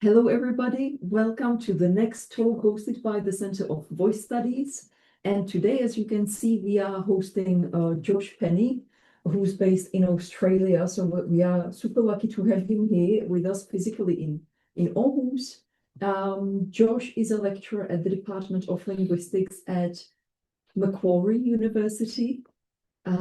Hello, everybody. Welcome to the next talk hosted by the Center of Voice Studies. And today, as you can see, we are hosting Josh Penney, who's based in Australia. So we are super lucky to have him here with us physically in Aarhus. Josh is a lecturer at the Department of Linguistics at Macquarie University. I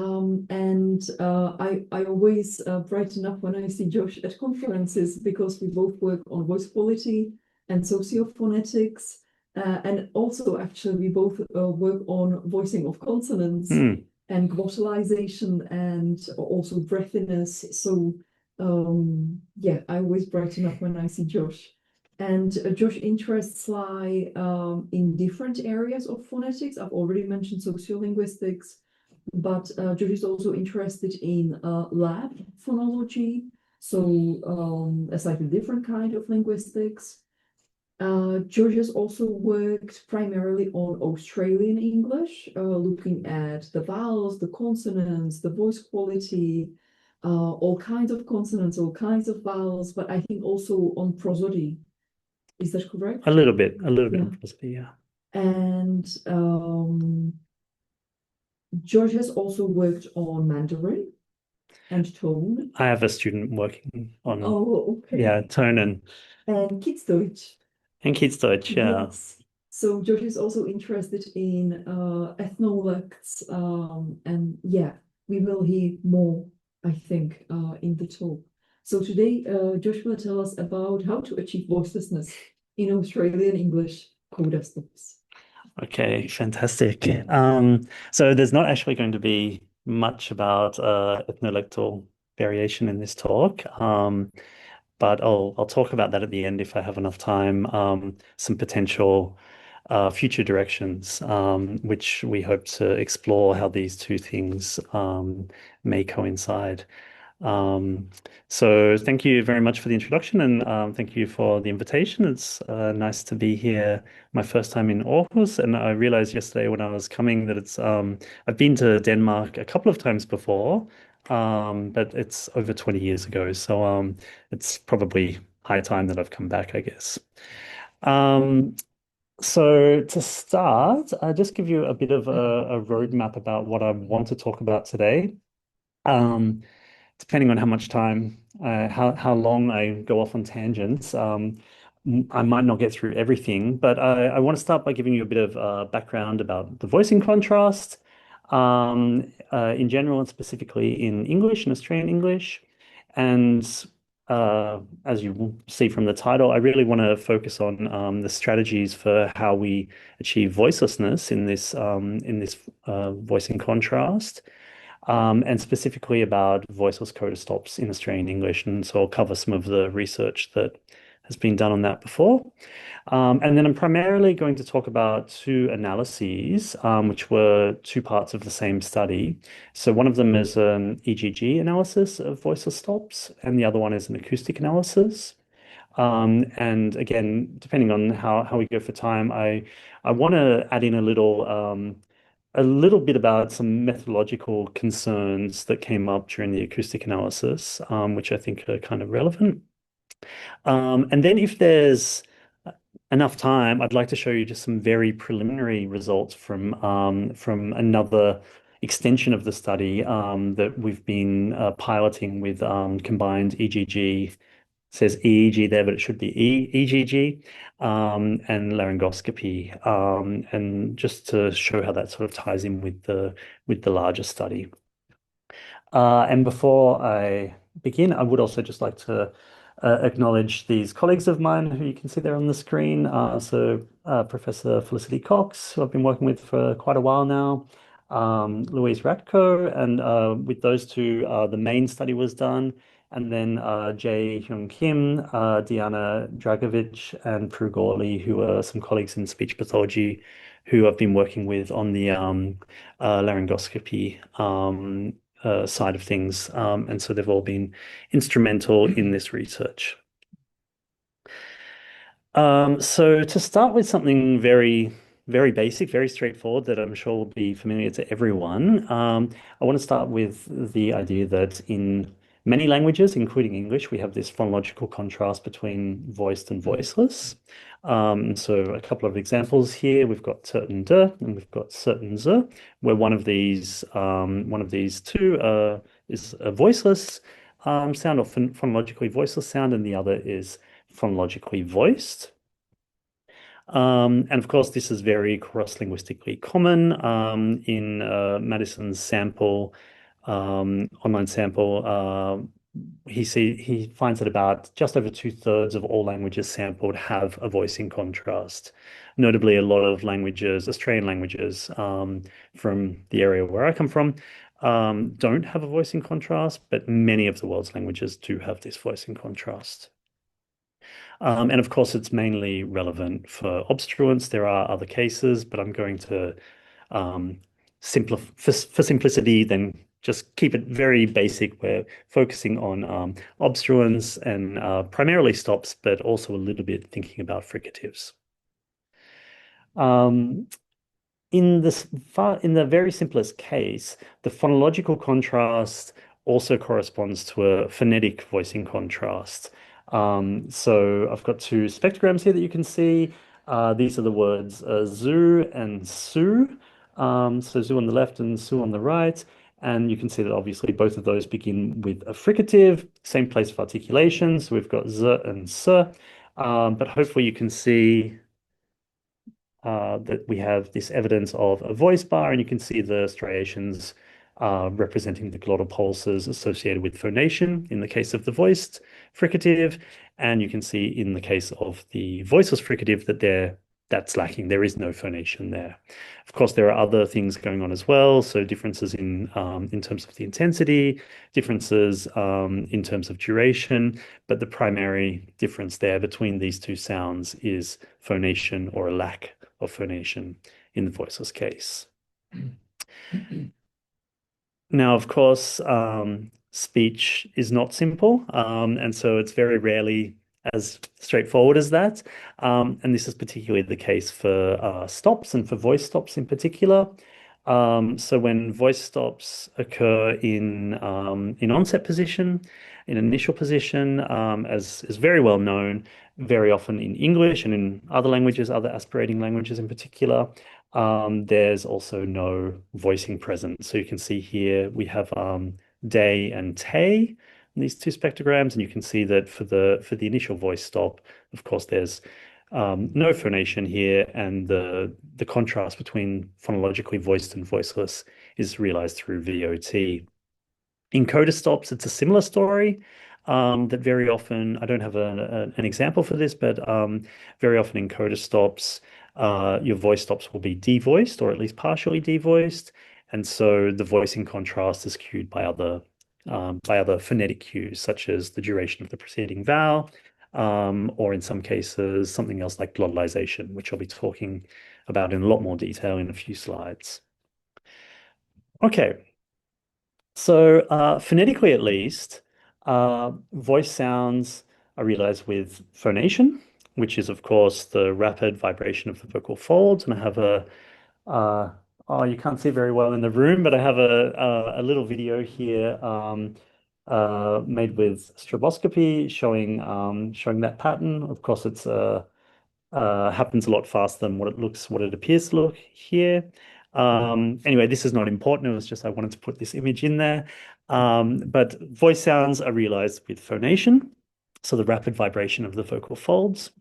always brighten up when I see Josh at conferences because we both work on voice quality and sociophonetics. And also, actually, we both work on voicing of consonants and glottalization and also breathiness. So, yeah, I always brighten up when I see Josh. And Josh's interests lie in different areas of phonetics. I've already mentioned sociolinguistics. But George is also interested in lab phonology, so a slightly different kind of linguistics. George has also worked primarily on Australian English, looking at the vowels, the consonants, the voice quality, all kinds of consonants, all kinds of vowels, but I think also on prosody. Is that correct? A little bit of prosody, yeah. And George has also worked on Mandarin and tone. I have a student working on Okay. tone and Kidsdeutsch. Kidsdeutsch, yeah. Yes. So George is also interested in ethnolects, and yeah, we will hear more, I think, in the talk. So today, Josh will tell us about how to achieve voicelessness in Australian English coda stops. Okay, fantastic. So there's not actually going to be much about ethnolectal variation in this talk, but I'll talk about that at the end if I have enough time. Some potential future directions, which we hope to explore how these two things may coincide. So thank you very much for the introduction and thank you for the invitation. It's nice to be here, my first time in Aarhus, and I realized yesterday when I was coming that it's I've been to Denmark a couple of times before, but it's over 20 years ago, so it's probably high time that I've come back, I guess. Um, so to start, I'll just give you a bit of a roadmap about what I want to talk about today. Um, Depending on how much time, how long I go off on tangents, I might not get through everything, but I want to start by giving you a bit of background about the voicing contrast in general and specifically in English and Australian English. And as you will see from the title, I really want to focus on the strategies for how we achieve voicelessness in this voicing contrast and specifically about voiceless coda stops in Australian English. And so I'll cover some of the research that has been done on that before. And then I'm primarily going to talk about two analyses, which were two parts of the same study. So one of them is an EGG analysis of voiceless stops, and the other one is an acoustic analysis. And again, depending on how we go for time, I want to add in a little bit about some methodological concerns that came up during the acoustic analysis, which I think are kind of relevant. And then if there's enough time, I'd like to show you just some very preliminary results from another extension of the study that we've been piloting with combined EGG. It says EEG there, but it should be EGG and laryngoscopy, and just to show how that sort of ties in with the larger study. And before I begin, I would also just like to acknowledge these colleagues of mine who you can see there on the screen. Professor Felicity Cox, who I've been working with for quite a while now, Louise Ratko, and with those two, the main study was done. And then Jae Hyung Kim, Diana Dragovic, and Prue Gawley, who are some colleagues in speech pathology who I've been working with on the laryngoscopy side of things. And so they've all been instrumental in this research. So to start with something very basic, very straightforward that I'm sure will be familiar to everyone, I want to start with the idea that in many languages, including English, we have this phonological contrast between voiced and voiceless. So a couple of examples here. We've got certain de and we've got certain z, where one of these two is a voiceless sound or phonologically voiceless sound, and the other is phonologically voiced. And of course, this is very cross-linguistically common in Madison's sample, online sample. He finds that about just over 2/3 of all languages sampled have a voicing contrast. Notably, a lot of languages, Australian languages from the area where I come from, don't have a voicing contrast, but many of the world's languages do have this voicing contrast. And of course, it's mainly relevant for obstruents. There are other cases, but I'm going to for simplicity, then just keep it very basic. We're focusing on obstruents and primarily stops, but also a little bit thinking about fricatives. In the very simplest case, the phonological contrast also corresponds to a phonetic voicing contrast. So I've got two spectrograms here that you can see. These are the words zoo and su. So zoo on the left and su on the right. And you can see that obviously both of those begin with a fricative, same place of articulation. So we've got z and s. But hopefully you can see that we have this evidence of a voice bar, and you can see the striations representing the glottal pulses associated with phonation in the case of the voiced fricative, and you can see in the case of the voiceless fricative that that's lacking. There is no phonation there. Of course, there are other things going on as well. So differences in terms of the intensity, differences in terms of duration, but the primary difference there between these two sounds is phonation or a lack of phonation in the voiceless case. Now, of course, speech is not simple, and so it's very rarely as straightforward as that. And this is particularly the case for stops and for voice stops in particular. So when voice stops occur in onset position, in initial position, as is very well known, very often in English and in other languages, other aspirating languages in particular, there's also no voicing present. So you can see here we have day and tay in these two spectrograms, and you can see that for the initial voice stop, of course, there's no phonation here, and the contrast between phonologically voiced and voiceless is realized through VOT. In coda stops, it's a similar story. That very often, I don't have an example for this, but very often in coda stops, your voice stops will be devoiced or at least partially devoiced, and so the voicing contrast is cued by other phonetic cues, such as the duration of the preceding vowel, or in some cases, something else like glottalization, which I'll be talking about in a lot more detail in a few slides. Okay, so phonetically at least, voice sounds are realized with phonation, which is, of course, the rapid vibration of the vocal folds. And I have oh, you can't see very well in the room, but I have a little video here made with stroboscopy showing that pattern. Of course, it's happens a lot faster than what it appears to look here. Anyway, this is not important. It was just I wanted to put this image in there. But voice sounds are realized with phonation, so the rapid vibration of the vocal folds.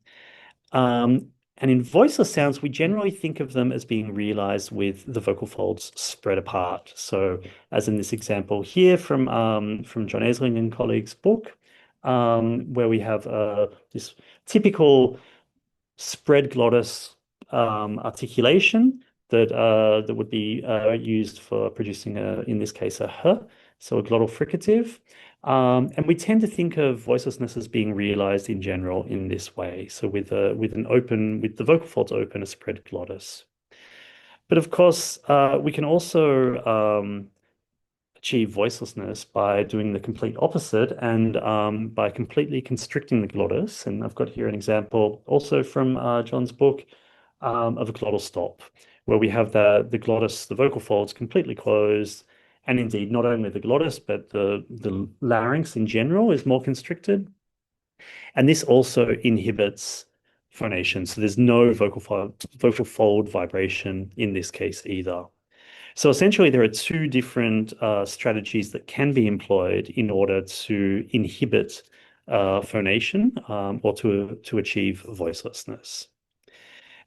And in voiceless sounds, we generally think of them as being realized with the vocal folds spread apart. So as in this example here from John Esling and colleagues' book, where we have this typical spread glottis articulation that would be used for producing in this case a h, so a glottal fricative. And we tend to think of voicelessness as being realized in general in this way. So with the vocal folds open, a spread glottis. But of course, we can also achieve voicelessness by doing the complete opposite and by completely constricting the glottis. And I've got here an example also from John's book of a glottal stop, where we have the glottis, the vocal folds completely closed, And indeed, not only the glottis, but the larynx in general is more constricted. And this also inhibits phonation. So there's no vocal fold vibration in this case either. So essentially, there are two different strategies that can be employed in order to inhibit phonation or to achieve voicelessness.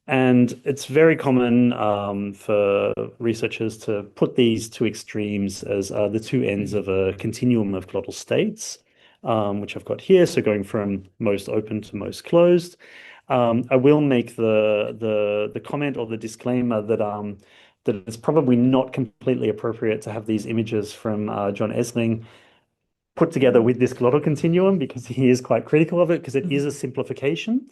And it's very common for researchers to put these two extremes as the two ends of a continuum of glottal states, which I've got here. So going from most open to most closed. I will make the comment or the disclaimer that it's probably not completely appropriate to have these images from John Esling put together with this glottal continuum, because he is quite critical of it, because it is a simplification,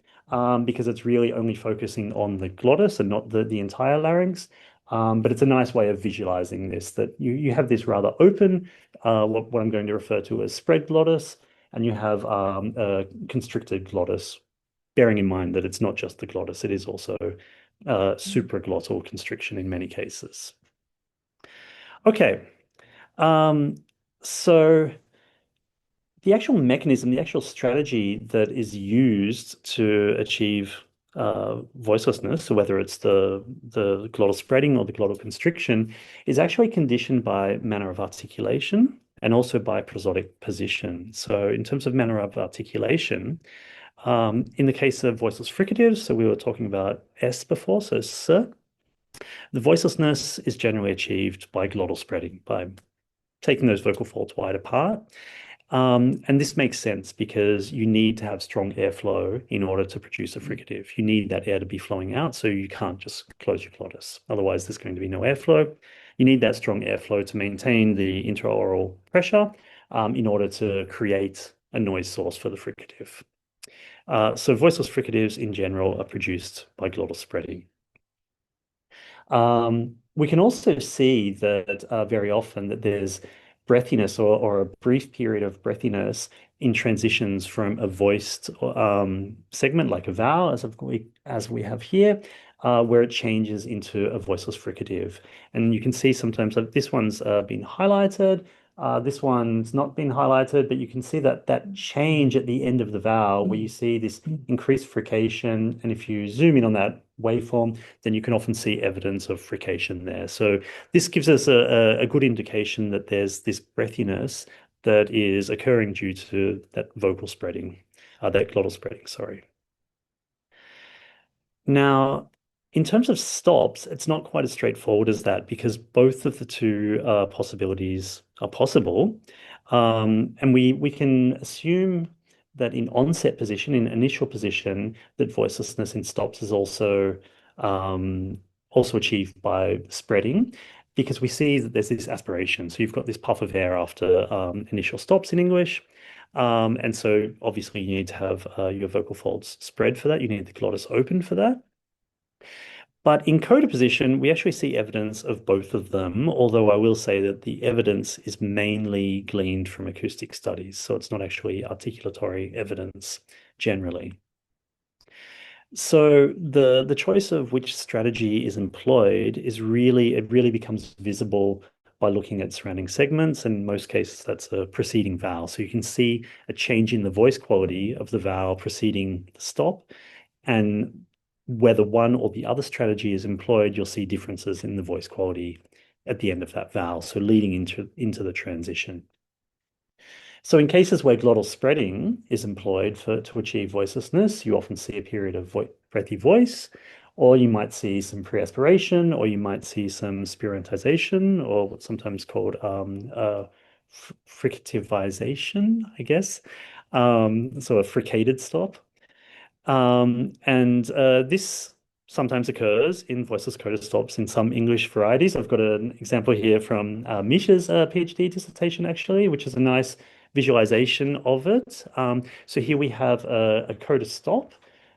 because it's really only focusing on the glottis and not the entire larynx. But it's a nice way of visualizing this, that you have this rather open, what I'm going to refer to as spread glottis, and you have a constricted glottis, bearing in mind that it's not just the glottis, it is also supraglottal constriction in many cases. Okay, so the actual mechanism, the actual strategy that is used to achieve voicelessness, so whether it's the glottal spreading or the glottal constriction, is actually conditioned by manner of articulation and also by prosodic position. So in terms of manner of articulation, in the case of voiceless fricatives, so we were talking about S before, so S, the voicelessness is generally achieved by glottal spreading, by taking those vocal folds wide apart. And this makes sense because you need to have strong airflow in order to produce a fricative. You need that air to be flowing out, so you can't just close your glottis. Otherwise, there's going to be no airflow. You need that strong airflow to maintain the intraoral pressure in order to create a noise source for the fricative. So voiceless fricatives in general are produced by glottal spreading. We can also see that very often that there's breathiness or a brief period of breathiness in transitions from a voiced segment like a vowel, as we have here, where it changes into a voiceless fricative. And you can see sometimes that this one's been highlighted, this one's not been highlighted, but you can see that change at the end of the vowel where you see this increased frication. And if you zoom in on that waveform, then you can often see evidence of frication there. So this gives us a good indication that there's this breathiness that is occurring due to that vocal spreading, that glottal spreading, sorry. Now, in terms of stops, it's not quite as straightforward as that, because both of the two possibilities are possible. And we can assume that in onset position, in initial position, that voicelessness in stops is also achieved by spreading, because we see that there's this aspiration. So you've got this puff of air after initial stops in English. And so obviously you need to have your vocal folds spread for that. You need the glottis open for that. But in coda position, we actually see evidence of both of them, although I will say that the evidence is mainly gleaned from acoustic studies. So it's not actually articulatory evidence generally. So the choice of which strategy is employed it really becomes visible by looking at surrounding segments. And in most cases, that's a preceding vowel. So you can see a change in the voice quality of the vowel preceding the stop. And whether one or the other strategy is employed, you'll see differences in the voice quality at the end of that vowel, so leading into the transition. So in cases where glottal spreading is employed to achieve voicelessness, you often see a period of breathy voice, or you might see some pre-aspiration, or you might see some spirantization, or what's sometimes called fricativization, I guess. So a fricated stop. And this sometimes occurs in voiceless coda stops in some English varieties. I've got an example here from Misha's PhD dissertation, actually, which is a nice visualization of it. So here we have a coda stop,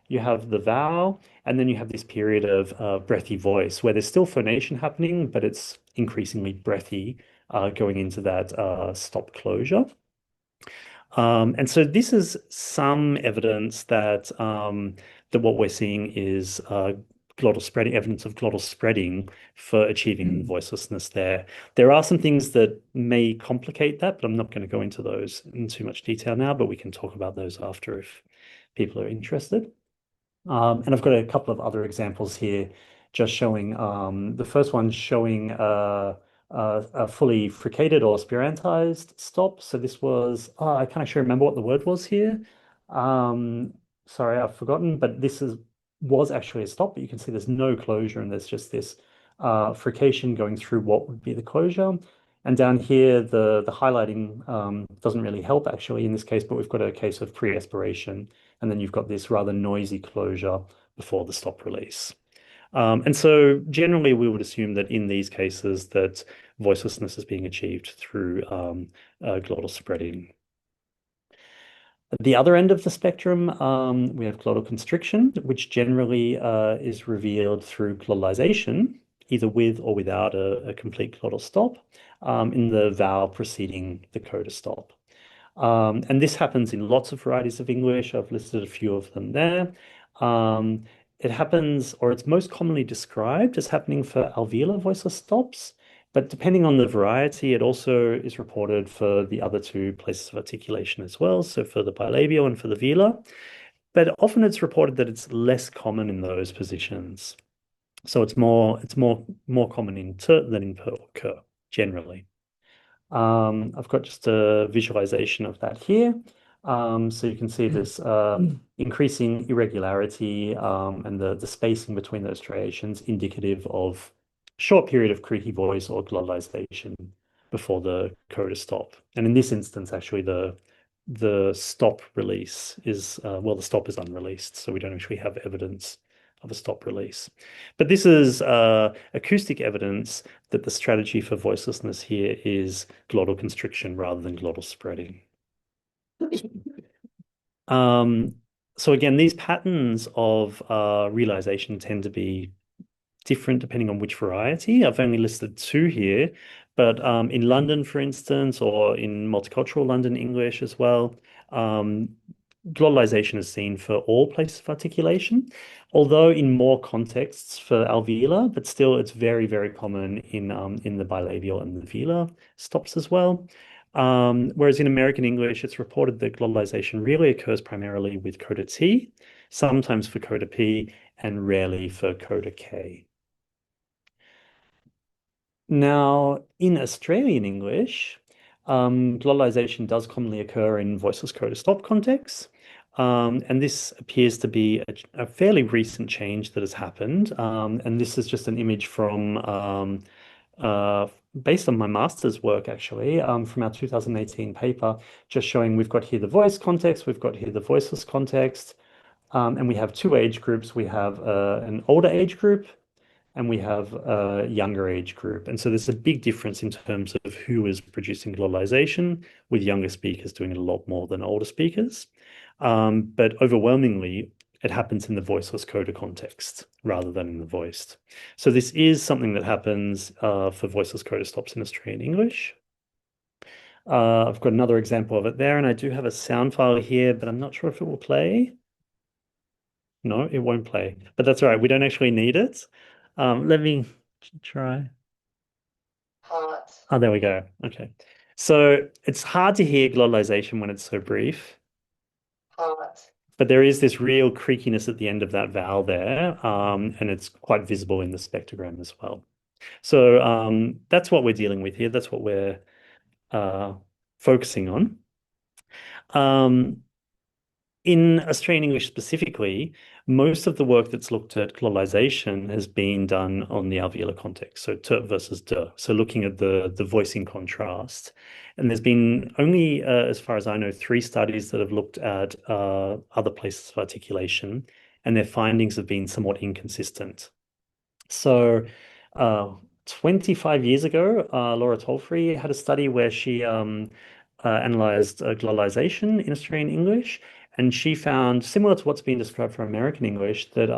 you have the vowel, and then you have this period of breathy voice where there's still phonation happening, but it's increasingly breathy going into that stop closure. And so this is some evidence that that what we're seeing is glottal glottal spreading, evidence of glottal spreading for achieving voicelessness there. There are some things that may complicate that, but I'm not going to go into those in too much detail now, but we can talk about those after if people are interested. And I've got a couple of other examples here just showing, the first one showing a fully fricated or spirantized stop. So this was, I can't actually remember what the word was here. Sorry, I've forgotten, but was actually a stop, but you can see there's no closure and there's just this frication going through what would be the closure. And down here, the highlighting doesn't really help actually in this case, but we've got a case of pre-aspiration, and then you've got this rather noisy closure before the stop release. And so generally we would assume that in these cases that voicelessness is being achieved through glottal spreading. At the other end of the spectrum, we have glottal constriction, which generally is revealed through glottalization, either with or without a complete glottal stop in the vowel preceding the coda stop. And this happens in lots of varieties of English. I've listed a few of them there. It happens, or it's most commonly described as happening for alveolar voiceless stops, but depending on the variety, it also is reported for the other two places of articulation as well, so for the bilabial and for the velar. But often it's reported that it's less common in those positions. So it's more common in t than in p or k, generally. I've got just a visualization of that here. So you can see this increasing irregularity and the spacing between those striations indicative of a short period of creaky voice or glottalization before the coda stop. And in this instance, actually, the stop release is, well, the stop is unreleased, so we don't actually have evidence of a stop release. But this is acoustic evidence that the strategy for voicelessness here is glottal constriction rather than glottal spreading. So again, these patterns of realization tend to be different depending on which variety. I've only listed two here, but in London, for instance, or in multicultural London English as well, glottalization is seen for all places of articulation, although in more contexts for alveolar, but still it's very, very common in the bilabial and the velar stops as well. Whereas in American English, it's reported that glottalization really occurs primarily with coda T, sometimes for coda P, and rarely for coda K. Now, in Australian English, glottalization does commonly occur in voiceless coda stop contexts. And this appears to be a fairly recent change that has happened. And this is just an image from, based on my master's work, actually, from our 2018 paper, just showing we've got here the voice context, we've got here the voiceless context, and we have two age groups. We have an older age group, and we have a younger age group. And so there's a big difference in terms of who is producing glottalization, with younger speakers doing it a lot more than older speakers. But overwhelmingly, it happens in the voiceless coda context rather than in the voiced. So this is something that happens for voiceless coda stops in Australian English. I've got another example of it there, and I do have a sound file here, but I'm not sure if it will play. No, it won't play, but that's all right. We don't actually need it. Let me try. Oh, there we go. Okay. So it's hard to hear glottalization when it's so brief. But there is this real creakiness at the end of that vowel there, and it's quite visible in the spectrogram as well. So that's what we're dealing with here. That's what we're focusing on. In Australian English specifically, most of the work that's looked at glottalization has been done on the alveolar context, so t versus d, so looking at the voicing contrast. And there's been only, as far as I know, 3 studies that have looked at other places of articulation, and their findings have been somewhat inconsistent. So 25 years ago, Laura Tolfree had a study where she analyzed glottalization in Australian English, and she found, similar to what's been described for American English, that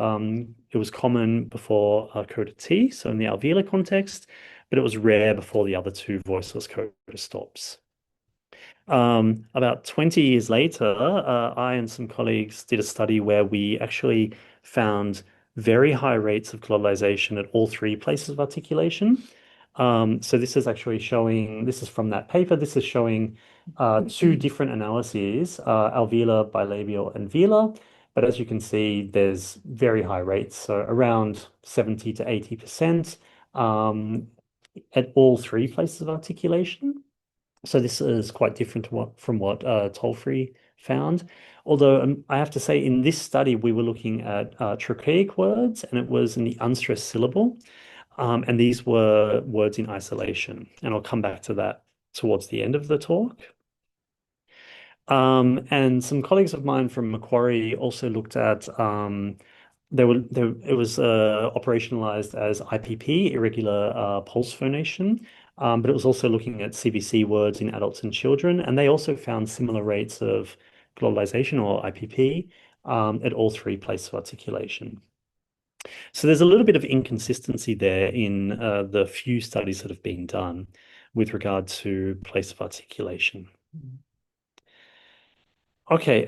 it was common before coda T, so in the alveolar context, but it was rare before the other two voiceless coda stops. About 20 years later, I and some colleagues did a study where we actually found very high rates of glottalization at all three places of articulation. So this is actually showing, this is from that paper, this is showing two different analyses, alveolar, bilabial, and velar. But as you can see, there's very high rates, so around 70 to 80% at all three places of articulation. So this is quite different to from what Tolfree found. Although I have to say, in this study, we were looking at trochaic words, and it was in the unstressed syllable. And these were words in isolation. And I'll come back to that towards the end of the talk. And some colleagues of mine from Macquarie also looked at it was operationalized as IPP, irregular pulse phonation, but it was also looking at CVC words in adults and children, and they also found similar rates of glottalization or IPP at all three places of articulation. So there's a little bit of inconsistency there in the few studies that have been done with regard to place of articulation. Okay,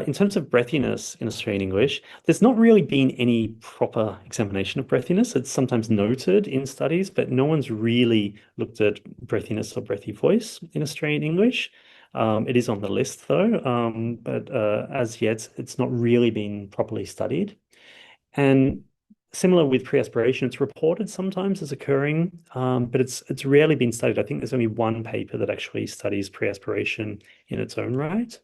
in terms of breathiness in Australian English, there's not really been any proper examination of breathiness. It's sometimes noted in studies, but no one's really looked at breathiness or breathy voice in Australian English. It is on the list though, but as yet, it's not really been properly studied. And similar with pre-aspiration, it's reported sometimes as occurring, but it's rarely been studied. I think there's only one paper that actually studies pre-aspiration in its own right.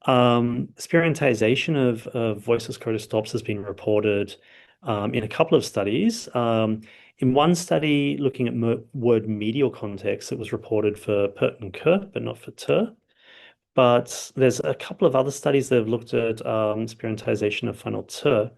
Spirantization of voiceless coda stops has been reported in a couple of studies. In one study looking at word medial context, it was reported for pert and cur, but not for ter. But there's a couple of other studies that have looked at spirantization of final ter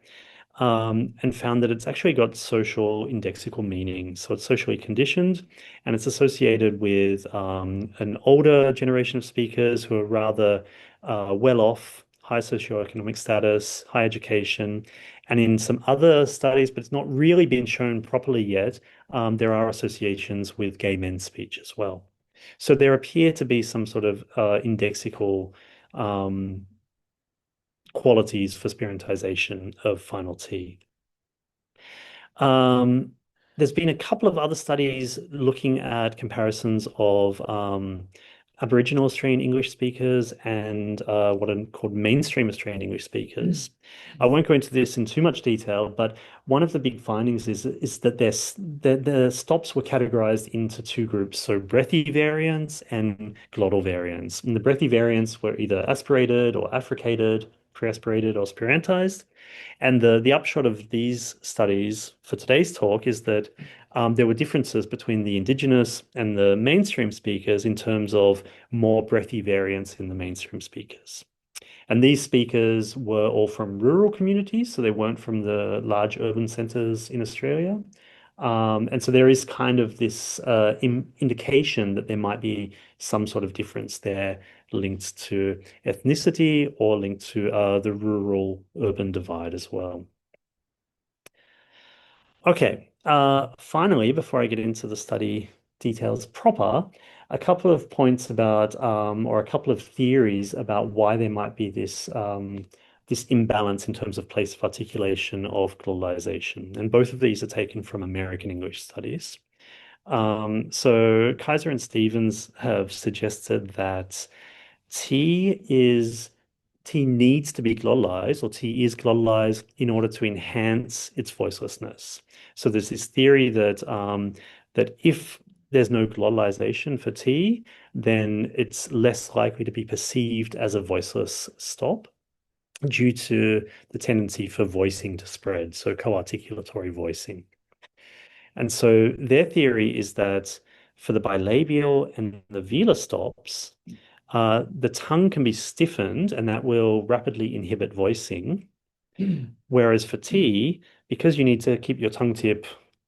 and found that it's actually got social indexical meaning. So it's socially conditioned, and it's associated with an older generation of speakers who are rather well off, high socioeconomic status, high education. And in some other studies, but it's not really been shown properly yet, there are associations with gay men's speech as well. So there appear to be some sort of indexical qualities for spirantization of final T. There's been a couple of other studies looking at comparisons of Aboriginal Australian English speakers and what are called mainstream Australian English speakers. I won't go into this in too much detail, but one of the big findings is that the stops were categorized into two groups, so breathy variants and glottal variants. And the breathy variants were either aspirated or affricated, pre-aspirated or spirantized. And the upshot of these studies for today's talk is that there were differences between the indigenous and the mainstream speakers in terms of more breathy variants in the mainstream speakers. And these speakers were all from rural communities, so they weren't from the large urban centers in Australia. And so there is kind of this indication that there might be some sort of difference there linked to ethnicity or linked to the rural-urban divide as well. Okay, finally, before I get into the study details proper, a couple of points about, or a couple of theories about why there might be this this imbalance in terms of place of articulation of glottalization. And both of these are taken from American English studies. So Kaiser and Stevens have suggested that T needs to be glottalized, or T is glottalized in order to enhance its voicelessness. So there's this theory that that if there's no glottalization for T, then it's less likely to be perceived as a voiceless stop due to the tendency for voicing to spread, so co-articulatory voicing. And so their theory is that for the bilabial and the velar stops, the tongue can be stiffened and that will rapidly inhibit voicing. Whereas for T, because you need to keep your tongue tip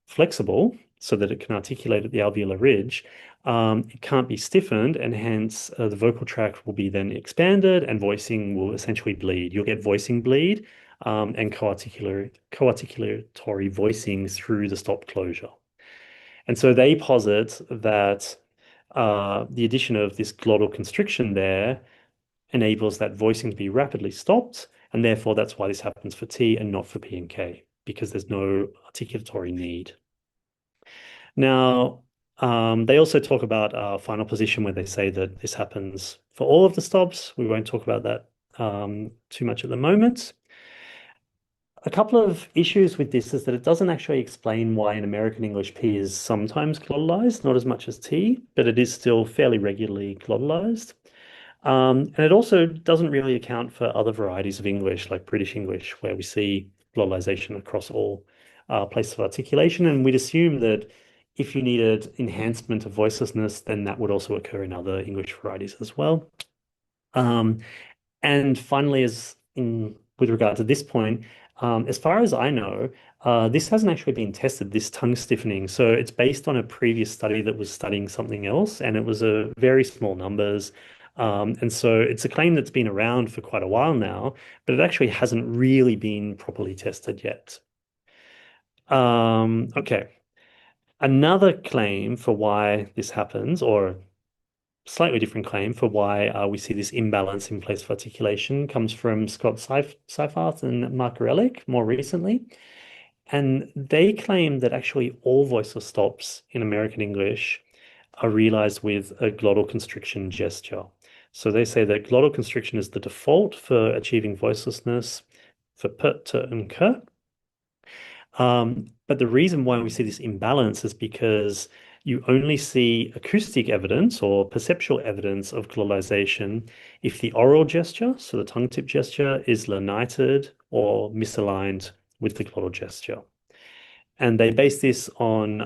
flexible so that it can articulate at the alveolar ridge, it can't be stiffened, and hence the vocal tract will be then expanded and voicing will essentially bleed. You'll get voicing bleed and co-articulatory voicing through the stop closure. And so they posit that the addition of this glottal constriction there enables that voicing to be rapidly stopped, and therefore that's why this happens for T and not for P and K, because there's no articulatory need. Now, they also talk about final position where they say that this happens for all of the stops. We won't talk about that too much at the moment. A couple of issues with this is that it doesn't actually explain why in American English P is sometimes glottalized, not as much as T, but it is still fairly regularly glottalized. And it also doesn't really account for other varieties of English, like British English, where we see glottalization across all places of articulation. And we'd assume that if you needed enhancement of voicelessness, then that would also occur in other English varieties as well. And finally, with regard to this point, as far as I know, this hasn't actually been tested, this tongue stiffening. So it's based on a previous study that was studying something else, and it was a very small numbers. And so it's a claim that's been around for quite a while now, but it actually hasn't really been properly tested yet. Okay. Another claim for why this happens, or slightly different claim for why we see this imbalance in place of articulation, comes from Scott Seifarth and Mark Ehrlich more recently. And they claim that actually all voiceless stops in American English are realized with a glottal constriction gesture. So they say that glottal constriction is the default for achieving voicelessness for p, t, and k. But the reason why we see this imbalance is because you only see acoustic evidence or perceptual evidence of glottalization if the oral gesture, so the tongue tip gesture, is lenited or misaligned with the glottal gesture. And they base this on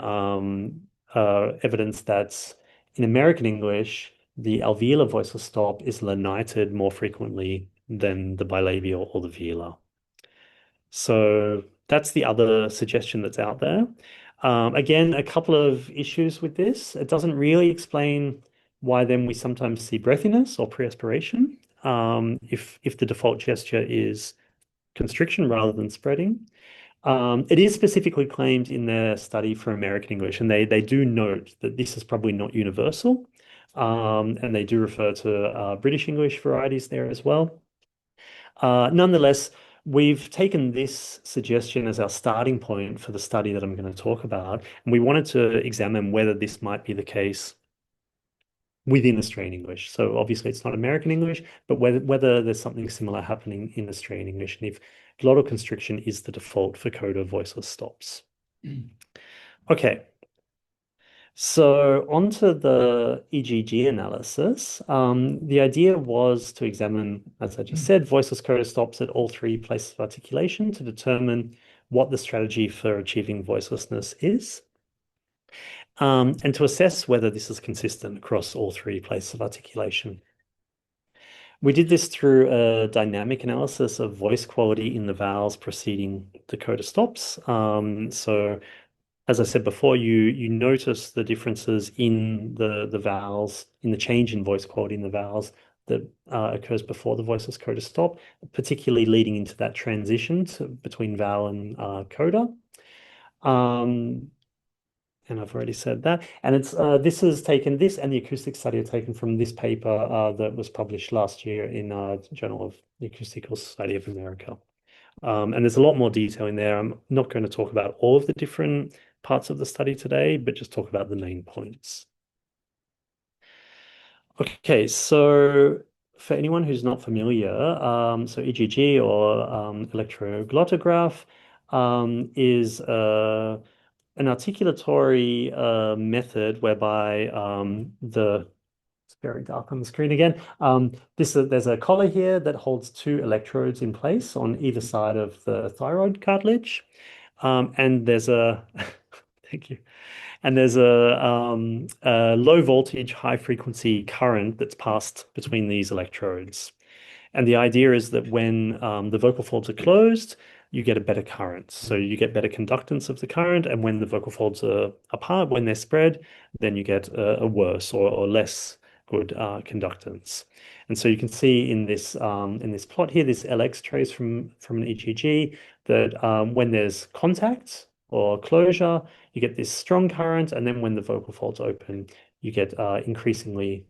evidence that in American English, the alveolar voiceless stop is lenited more frequently than the bilabial or the velar. So that's the other suggestion that's out there. Again, a couple of issues with this. It doesn't really explain why then we sometimes see breathiness or pre-aspiration if the default gesture is constriction rather than spreading. It is specifically claimed in their study for American English, and they do note that this is probably not universal. And they do refer to British English varieties there as well. Nonetheless, we've taken this suggestion as our starting point for the study that I'm going to talk about, and we wanted to examine whether this might be the case within Australian English. So obviously it's not American English, but whether there's something similar happening in Australian English, and if glottal constriction is the default for coda voiceless stops. Okay. So onto the EGG analysis. The idea was to examine, as I just said, voiceless coda stops at all three places of articulation to determine what the strategy for achieving voicelessness is, and to assess whether this is consistent across all three places of articulation. We did this through a dynamic analysis of voice quality in the vowels preceding the coda stops. So as I said before, you notice the differences in the vowels, in the change in voice quality in the vowels that occurs before the voiceless coda stop, particularly leading into that transition between vowel and coda. And I've already said that. And it's this and the acoustic study are taken from this paper that was published last year in Journal of the Acoustical Society of America. And there's a lot more detail in there. I'm not going to talk about all of the different parts of the study today, but just talk about the main points. Okay, so for anyone who's not familiar, so EGG or electroglottograph is an articulatory method whereby it's very dark on the screen again. There's a collar here that holds two electrodes in place on either side of the thyroid cartilage. And there's a thank you. And there's a low voltage, high frequency current that's passed between these electrodes. And the idea is that when the vocal folds are closed, you get a better current. So you get better conductance of the current. And when the vocal folds are apart, when they're spread, then you get a worse or less good conductance. And so you can see in this plot here, this LX trace from an EGG, that when there's contact or closure, you get this strong current, and then when the vocal folds open, you get increasingly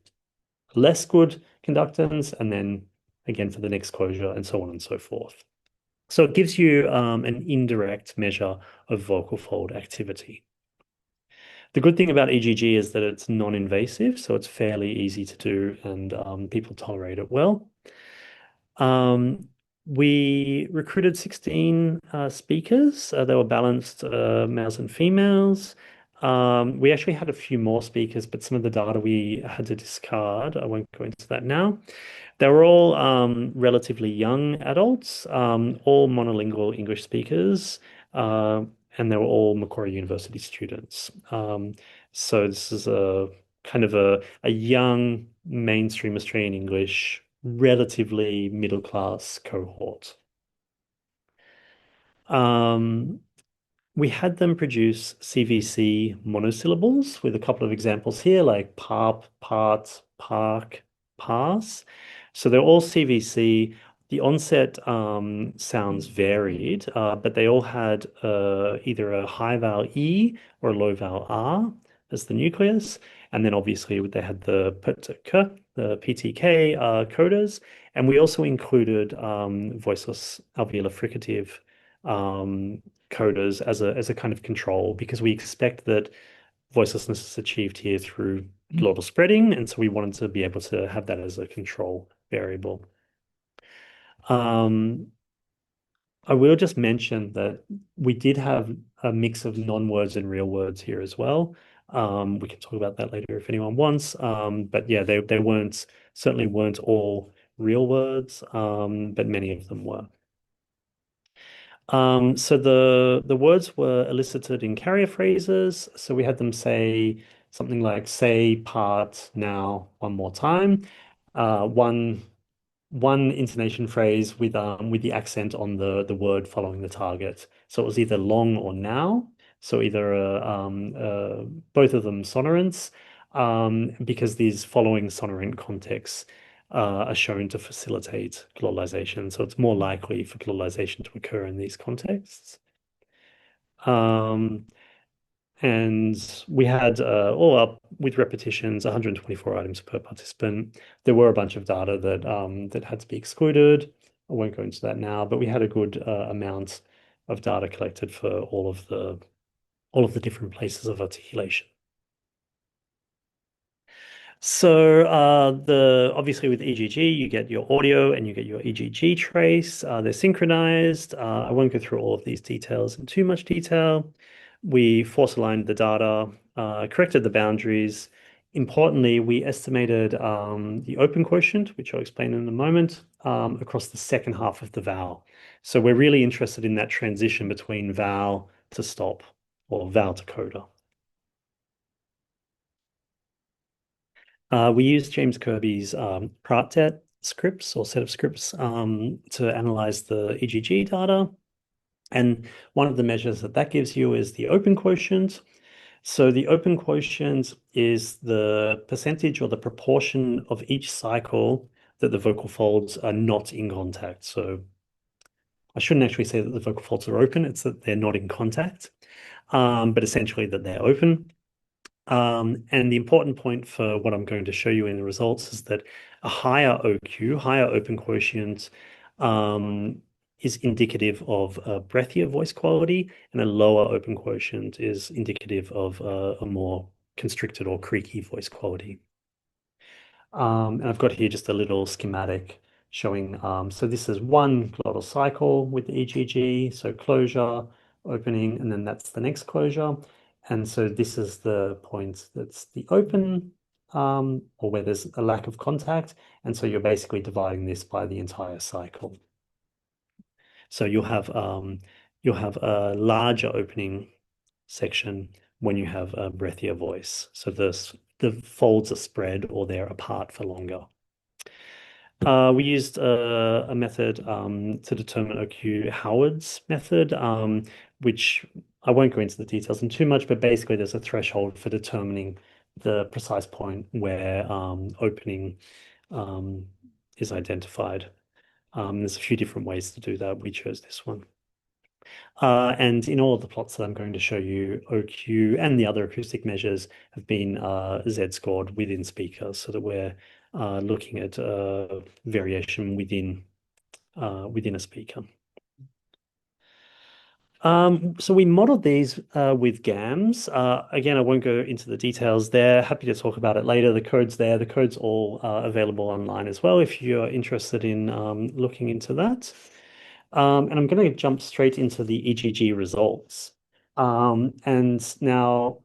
less good conductance, and then again for the next closure, and so on and so forth. So it gives you an indirect measure of vocal fold activity. The good thing about EGG is that it's non-invasive, so it's fairly easy to do, and people tolerate it well. We recruited 16 speakers. They were balanced males and females. We actually had a few more speakers, but some of the data we had to discard. I won't go into that now. They were all relatively young adults, all monolingual English speakers, and they were all Macquarie University students. So this is a kind of a young mainstream Australian English, relatively middle class cohort. We had them produce CVC monosyllables with a couple of examples here, like parp, part, park, pass. So they're all CVC. The onset sounds varied, but they all had either a high vowel E or a low vowel R as the nucleus. And then obviously they had the PTK, the PTK codas. And we also included voiceless alveolar fricative codas as a kind of control, because we expect that voicelessness is achieved here through glottal spreading, and so we wanted to be able to have that as a control variable. I will just mention that we did have a mix of non-words and real words here as well. We can talk about that later if anyone wants. But yeah, they certainly weren't all real words, but many of them were. So the words were elicited in carrier phrases. So we had them say something like "say part now" one more time. One intonation phrase with the accent on the word following the target. So it was either long or now. So either both of them sonorants, because these following sonorant contexts are shown to facilitate glottalization. So it's more likely for glottalization to occur in these contexts. And we had all up with repetitions, 124 items per participant. There were a bunch of data that had to be excluded. I won't go into that now, but we had a good amount of data collected for all of the different places of articulation. So obviously with EGG you get your audio and you get your EGG trace. They're synchronized. I won't go through all of these details in too much detail. We force aligned the data, corrected the boundaries. Importantly, we estimated the open quotient, which I'll explain in a moment, across the second half of the vowel. So we're really interested in that transition between vowel to stop or vowel to coda. We used James Kirby's Pratet scripts or set of scripts to analyze the EGG data. And one of the measures that gives you is the open quotient. So the open quotient is the percentage or the proportion of each cycle that the vocal folds are not in contact. So I shouldn't actually say that the vocal folds are open, it's that they're not in contact, but essentially that they're open. And the important point for what I'm going to show you in the results is that a higher OQ, higher open quotient, is indicative of a breathier voice quality, and a lower open quotient is indicative of a more constricted or creaky voice quality. And I've got here just a little schematic showing, so this is one glottal cycle with the EGG, so closure, opening, and then that's the next closure. And so this is the point that's the open, or where there's a lack of contact. And so you're basically dividing this by the entire cycle. So you'll have a larger opening section when you have a breathier voice. So the folds are spread or they're apart for longer. We used a method to determine OQ, Howard's method, which I won't go into the details in too much, but basically there's a threshold for determining the precise point where opening is identified. There's a few different ways to do that. We chose this one. And in all of the plots that I'm going to show you, OQ and the other acoustic measures have been Z-scored within speakers so that we're looking at variation within a speaker. So we modeled these with GAMs. Again, I won't go into the details there. Happy to talk about it later. The code's there. The code's all available online as well if you're interested in looking into that. And I'm going to jump straight into the EGG results. And now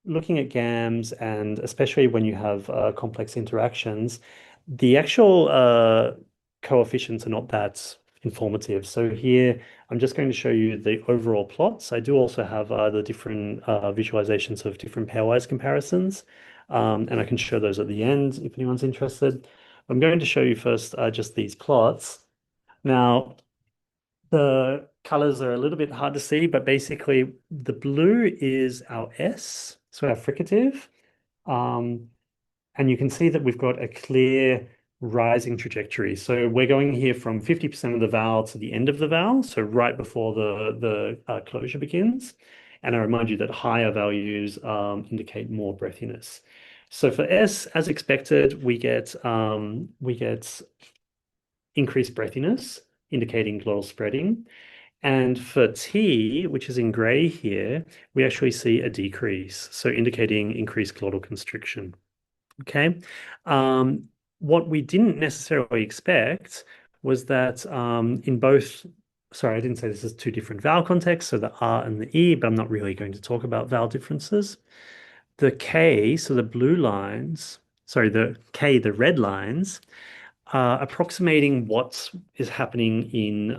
looking at GAMs, and especially when you have complex interactions, the actual coefficients are not that informative. So here, I'm just going to show you the overall plots. I do also have the different visualizations of different pairwise comparisons, and I can show those at the end if anyone's interested. I'm going to show you first just these plots. Now, the colors are a little bit hard to see, but basically the blue is our S, so our fricative. And you can see that we've got a clear rising trajectory. So we're going here from 50% of the vowel to the end of the vowel, so right before the closure begins. And I remind you that higher values indicate more breathiness. So for S, as expected, we get increased breathiness, indicating glottal spreading. And for T, which is in gray here, we actually see a decrease, so indicating increased glottal constriction. Okay. What we didn't necessarily expect was that in both, sorry, I didn't say this is two different vowel contexts, so the R and the E, but I'm not really going to talk about vowel differences. The K, so the blue lines, sorry, the K, the red lines, approximating what is happening in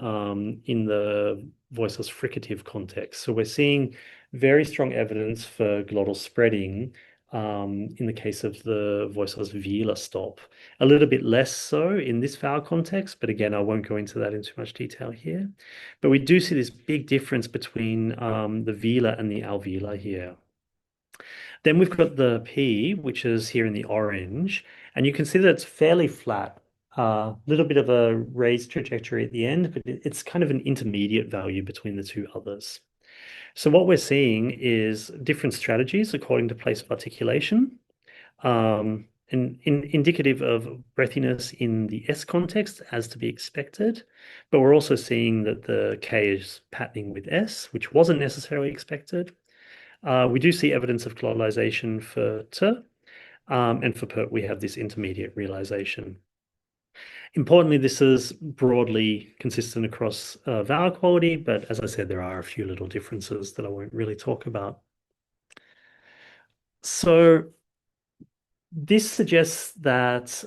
the voiceless fricative context. So we're seeing very strong evidence for glottal spreading in the case of the voiceless velar stop. A little bit less so in this vowel context, but again, I won't go into that in too much detail here. But we do see this big difference between the velar and the alveolar here. Then we've got the P, which is here in the orange, and you can see that it's fairly flat. A little bit of a raised trajectory at the end, but it's kind of an intermediate value between the two others. So what we're seeing is different strategies according to place of articulation, and indicative of breathiness in the S context, as to be expected. But we're also seeing that the K is patterning with S, which wasn't necessarily expected. We do see evidence of glottalization for T, and for PERT, we have this intermediate realization. Importantly, this is broadly consistent across vowel quality, but as I said, there are a few little differences that I won't really talk about. So this suggests that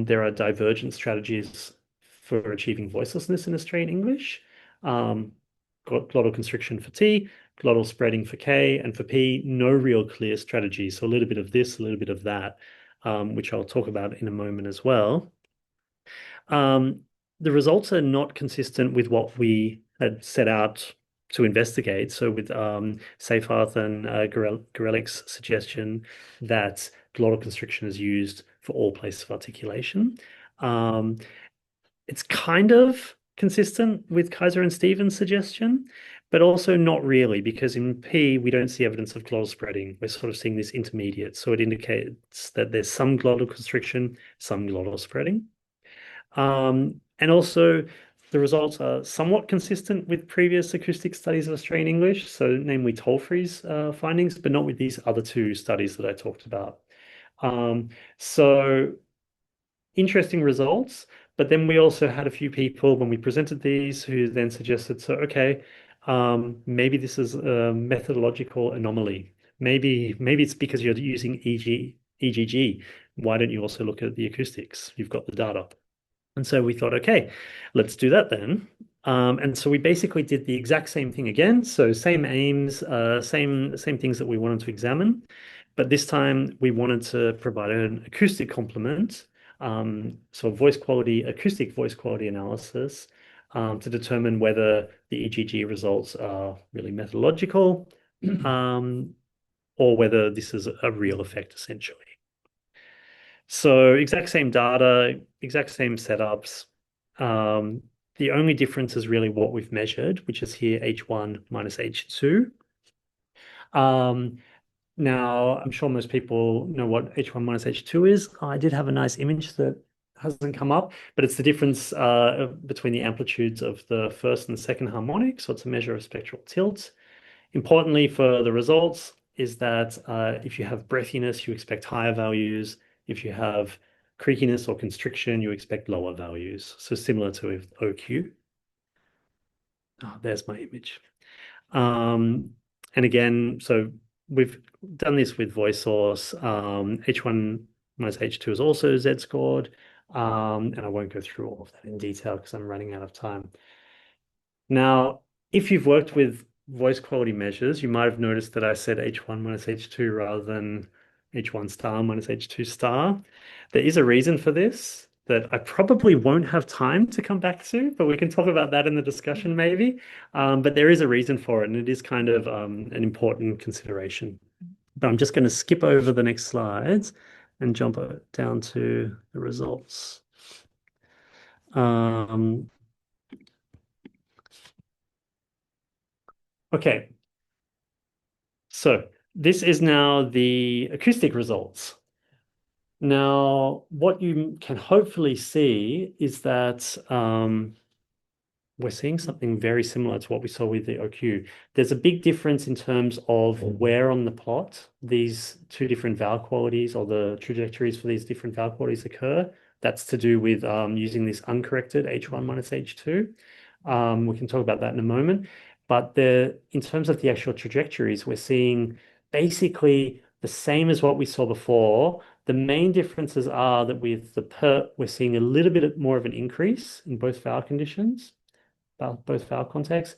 there are divergent strategies for achieving voicelessness in Australian English. Glottal constriction for T, glottal spreading for K, and for P, no real clear strategy. So a little bit of this, a little bit of that, which I'll talk about in a moment as well. The results are not consistent with what we had set out to investigate. So with Seyfarth and Gorelik's suggestion that glottal constriction is used for all places of articulation. It's kind of consistent with Kaiser and Stevens' suggestion, but also not really, because in P, we don't see evidence of glottal spreading. We're sort of seeing this intermediate. So it indicates that there's some glottal constriction, some glottal spreading. And also, the results are somewhat consistent with previous acoustic studies of Australian English, so namely Tolfrey's findings, but not with these other two studies that I talked about. So interesting results, but then we also had a few people when we presented these who then suggested, so okay, maybe this is a methodological anomaly. Maybe it's because you're using EGG. Why don't you also look at the acoustics? You've got the data. And so we thought, okay, let's do that then. And so we basically did the exact same thing again. So same aims, same things that we wanted to examine. But this time we wanted to provide an acoustic complement. So acoustic voice quality analysis to determine whether the EGG results are really methodological or whether this is a real effect essentially. So exact same data, exact same setups. The only difference is really what we've measured, which is here H1 minus H2. Now, I'm sure most people know what H1 minus H2 is. I did have a nice image that hasn't come up, but it's the difference between the amplitudes of the first and second harmonic. So it's a measure of spectral tilt. Importantly for the results is that if you have breathiness, you expect higher values. If you have creakiness or constriction, you expect lower values. So similar to with OQ. Oh, there's my image. Um, and again, so we've done this with voice source. H1 minus H2 is also Z scored. And I won't go through all of that in detail because I'm running out of time. Now, if you've worked with voice quality measures, you might have noticed that I said H1 minus H2 rather than H1 star minus H2 star. There is a reason for this that I probably won't have time to come back to, but we can talk about that in the discussion maybe. But there is a reason for it, and it is kind of an important consideration. But I'm just going to skip over the next slides and jump down to the results. Okay, so this is now the acoustic results. Now, what you can hopefully see is that we're seeing something very similar to what we saw with the OQ. There's a big difference in terms of where on the plot these two different vowel qualities or the trajectories for these different vowel qualities occur. That's to do with using this uncorrected H1 minus H2. We can talk about that in a moment. But in terms of the actual trajectories, we're seeing basically the same as what we saw before. The main differences are that with the PERT, we're seeing a little bit more of an increase in both vowel conditions, both vowel contexts.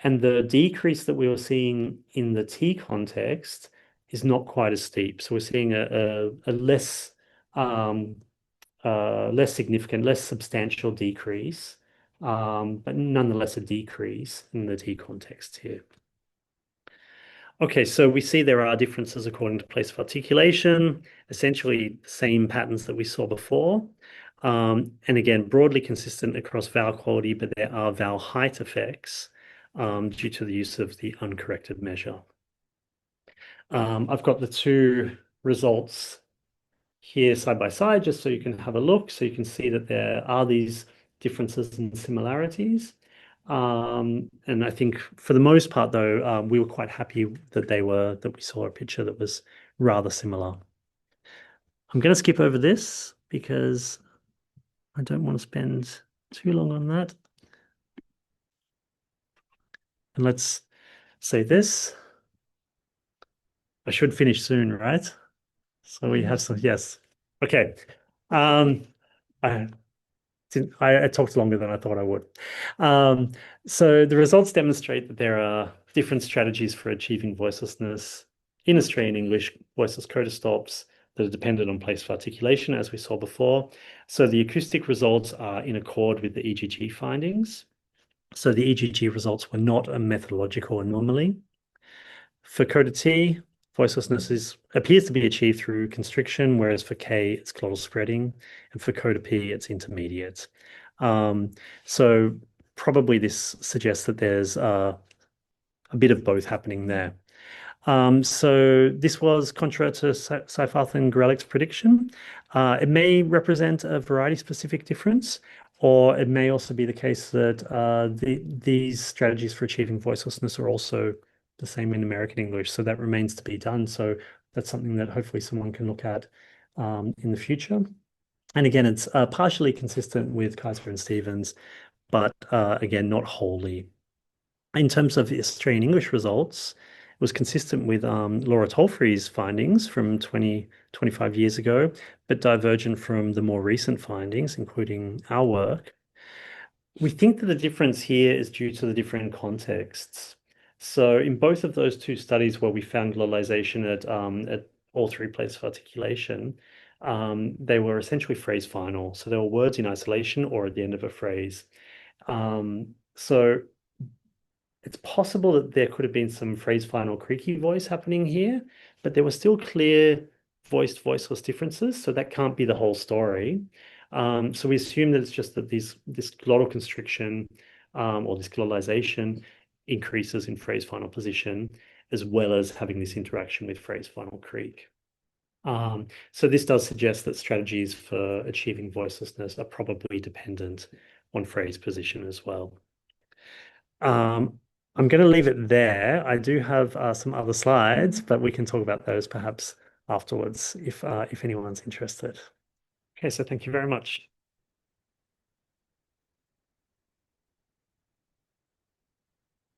And the decrease that we were seeing in the T context is not quite as steep. So we're seeing a less less significant, less substantial decrease, but nonetheless a decrease in the T context here. Okay, so we see there are differences according to place of articulation, essentially the same patterns that we saw before. And again, broadly consistent across vowel quality, but there are vowel height effects due to the use of the uncorrected measure. I've got the two results here side by side, just so you can have a look, so you can see that there are these differences and similarities. And I think for the most part, though, we were quite happy that we saw a picture that was rather similar. I'm going to skip over this because I don't want to spend too long on that. And let's say this. I should finish soon, right? So we have some, yes. Okay. I talked longer than I thought I would. So the results demonstrate that there are different strategies for achieving voicelessness in Australian English voiceless coda stops that are dependent on place of articulation, as we saw before. So the acoustic results are in accord with the EGG findings. So the EGG results were not a methodological anomaly. For coda T, voicelessness appears to be achieved through constriction, whereas for K, it's glottal spreading, and for coda P, it's intermediate. So probably this suggests that there's a bit of both happening there. So this was contrary to Seyfarth and Grelik's prediction. It may represent a variety-specific difference, or it may also be the case that these strategies for achieving voicelessness are also the same in American English. So that remains to be done. So that's something that hopefully someone can look at in the future. And again, it's partially consistent with Kaiser and Stevens, but again, not wholly. In terms of the Australian English results, it was consistent with Laura Tolfrey's findings from 25 years ago, but divergent from the more recent findings, including our work. We think that the difference here is due to the different contexts. So in both of those two studies where we found glottalization at all three places of articulation, they were essentially phrase final. So there were words in isolation or at the end of a phrase. So it's possible that there could have been some phrase final creaky voice happening here, but there were still clear voiced voiceless differences. So that can't be the whole story. So we assume that it's just that this glottal constriction or this glottalization increases in phrase final position, as well as having this interaction with phrase final creak. So this does suggest that strategies for achieving voicelessness are probably dependent on phrase position as well. I'm going to leave it there. I do have some other slides, but we can talk about those perhaps afterwards if anyone's interested. Okay, so thank you very much.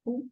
Cool.